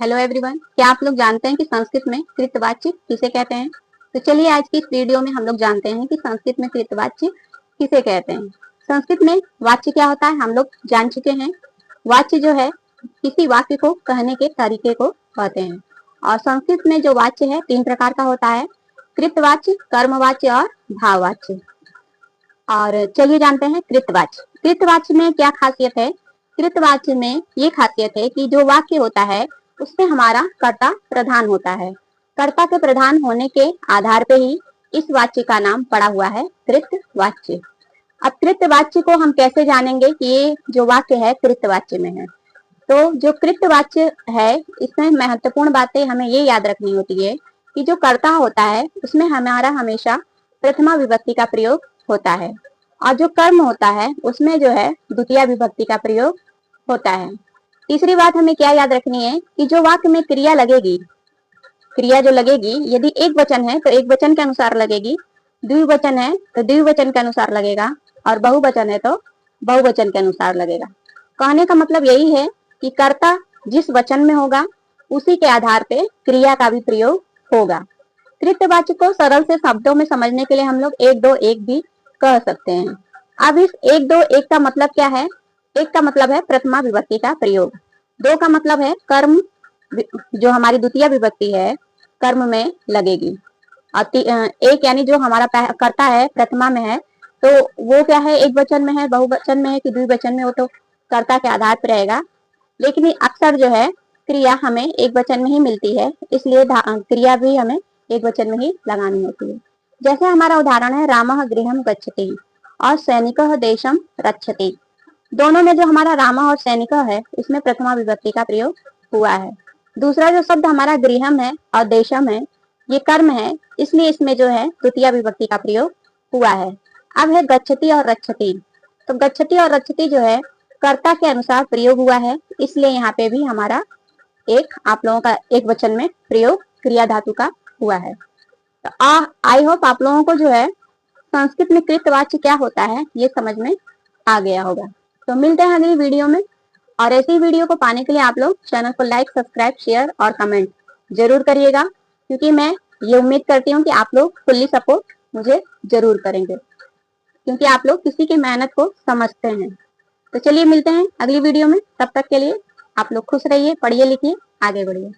Hello everyone, क्या आप लोग जानते हैं कि संस्कृत में कृतवाच्य किसे कहते हैं? तो चलिए आज की इस वीडियो में हम लोग जानते हैं कि संस्कृत में कृतवाच्य किसे कहते हैं। संस्कृत में वाच्य क्या होता है हम लोग जान चुके हैं। वाच्य जो है किसी वाक्य को कहने के तरीके को कहते हैं। और संस्कृत में जो वाच्य है 3 प्रकार का होता है, कृतवाच्य, कर्मवाच्य और भाववाच्य। और चलिए जानते हैं कृतवाच्य। कृतवाच्य में क्या खासियत है? कृतवाच्य में ये खासियत है कि जो वाक्य होता है उसमें हमारा कर्ता प्रधान होता है। कर्ता के प्रधान होने के आधार पे ही इस वाच्य का नाम पड़ा हुआ है कृतवाच्य। अब कृतवाच्य को हम कैसे जानेंगे कि ये जो वाक्य है कृतवाच्य में है? तो जो कृतवाच्य है इसमें महत्वपूर्ण बातें हमें ये याद रखनी होती है कि जो कर्ता होता है उसमें हमारा हमेशा प्रथमा विभक्ति का प्रयोग होता है और जो कर्म होता है उसमें जो है द्वितीय विभक्ति का प्रयोग होता है। तीसरी बात हमें क्या याद रखनी है कि जो वाक्य में क्रिया लगेगी, क्रिया जो लगेगी यदि एक वचन है तो एक वचन के अनुसार लगेगी, द्विवचन है तो द्विवचन के अनुसार लगेगा और बहुवचन है तो बहुवचन के अनुसार लगेगा। कहने का मतलब यही है कि कर्ता जिस वचन में होगा उसी के आधार पे क्रिया का भी प्रयोग होगा। कृतवाच्य को सरल से शब्दों में समझने के लिए हम लोग एक दो एक भी कह सकते हैं। अब इस एक दो एक का मतलब क्या है? एक का मतलब है प्रथमा विभक्ति का प्रयोग, दो का मतलब है कर्म जो हमारी द्वितीय विभक्ति है कर्म में लगेगी और एक यानी जो हमारा कर्ता है प्रथमा में है तो वो क्या है, एक वचन में है, बहुवचन में है कि द्विवचन में, वो तो कर्ता के आधार पर रहेगा। लेकिन अक्सर जो है क्रिया हमें एक वचन में ही मिलती है, इसलिए क्रिया भी हमें एक वचन में ही लगानी होती है। जैसे हमारा उदाहरण है रामः गृहं गच्छति और सैनिकः देशम रक्षति। दोनों में जो हमारा रामा और सैनिकः है इसमें प्रथमा विभक्ति का प्रयोग हुआ है। दूसरा जो शब्द हमारा गृहम है और देशम है ये कर्म है, इसलिए इसमें जो है द्वितीय विभक्ति का प्रयोग हुआ है। अब है गच्छति और रक्षति। तो गच्छति और रक्षति जो है कर्ता के अनुसार प्रयोग हुआ है, इसलिए यहाँ पे भी हमारा एक आप लोगों का एक वचन में प्रयोग क्रिया धातु का हुआ है। तो आई होप आप लोगों को जो है संस्कृत में कृतवाच्य क्या होता है ये समझ में आ गया होगा। तो मिलते हैं अगली वीडियो में और ऐसी वीडियो को पाने के लिए आप लोग चैनल को लाइक, सब्सक्राइब, शेयर और कमेंट जरूर करिएगा, क्योंकि मैं ये उम्मीद करती हूँ कि आप लोग फुल्ली सपोर्ट मुझे जरूर करेंगे, क्योंकि आप लोग किसी की मेहनत को समझते हैं। तो चलिए मिलते हैं अगली वीडियो में, तब तक के लिए आप लोग खुश रहिए, पढ़िए लिखिए, आगे बढ़िए।